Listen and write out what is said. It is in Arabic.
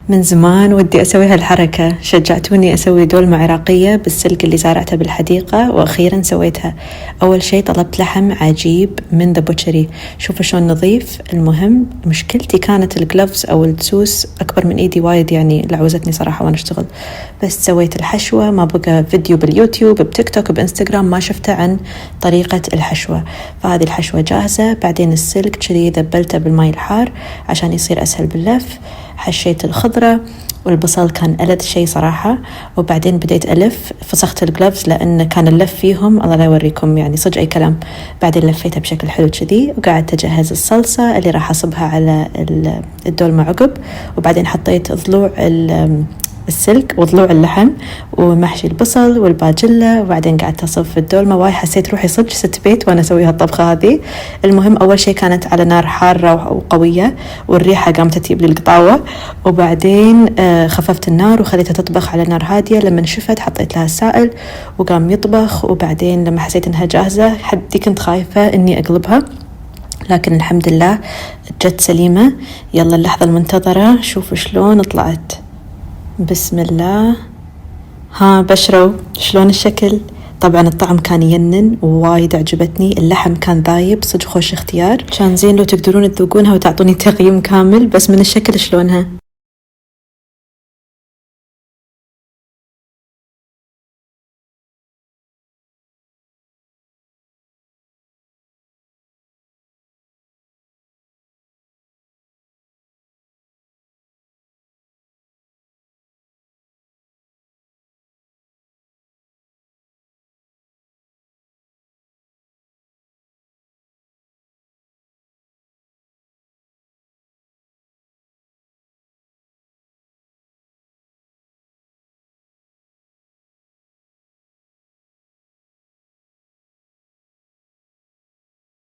من زمان ودي أسوي هالحركة، شجعتوني أسوي دولمة عراقية بالسلك اللي زارعته بالحديقة وأخيرا سويتها. أول شي طلبت لحم عجيب من ذا بوتشري، شوفوا شلون نظيف. المهم مشكلتي كانت الجلوفز أو الدسوس أكبر من إيدي وايد، يعني لعوزتني صراحة وأنا أشتغل. بس سويت الحشوة، ما بقى فيديو باليوتيوب بتيك توك بإنستغرام ما شفته عن طريقة الحشوة. فهذه الحشوة جاهزة. بعدين السلك كذي ذبلته بالماء الحار عشان يصير أسهل باللف. حشيت الخضرة والبصل، كان ألذ شيء صراحة. وبعدين بديت ألف، فسخت الجلوفز لأن كان اللف فيهم الله لا يوريكم يعني صدق أي كلام. بعدين لفيتها بشكل حلو كذي، وقعدت أجهز الصلصة اللي راح أصبها على الدولمة عقب. وبعدين حطيت ضلوع السلك وضلوع اللحم ومحشي البصل والباجلة، وبعدين قعدت أصف الدولمة. واي حسيت روحي صدق ست بيت وأنا أسوي هالطبخة هذه. المهم أول شيء كانت على نار حارة وقوية، والريحة قامت تجيب لي القطاوة. وبعدين خففت النار وخليتها تطبخ على نار هادية. لما نشفت حطيت لها السائل وقام يطبخ. وبعدين لما حسيت إنها جاهزة، حدي كنت خايفة إني أقلبها، لكن الحمد لله جت سليمة. يلا اللحظة المنتظرة، شوفوا شلون طلعت. بسم الله. ها بشروا شلون الشكل. طبعا الطعم كان ينن ووايد عجبتني. اللحم كان ذايب صدق، خوش اختيار. كان زين لو تقدرون تذوقونها وتعطوني تقييم كامل، بس من الشكل شلونها.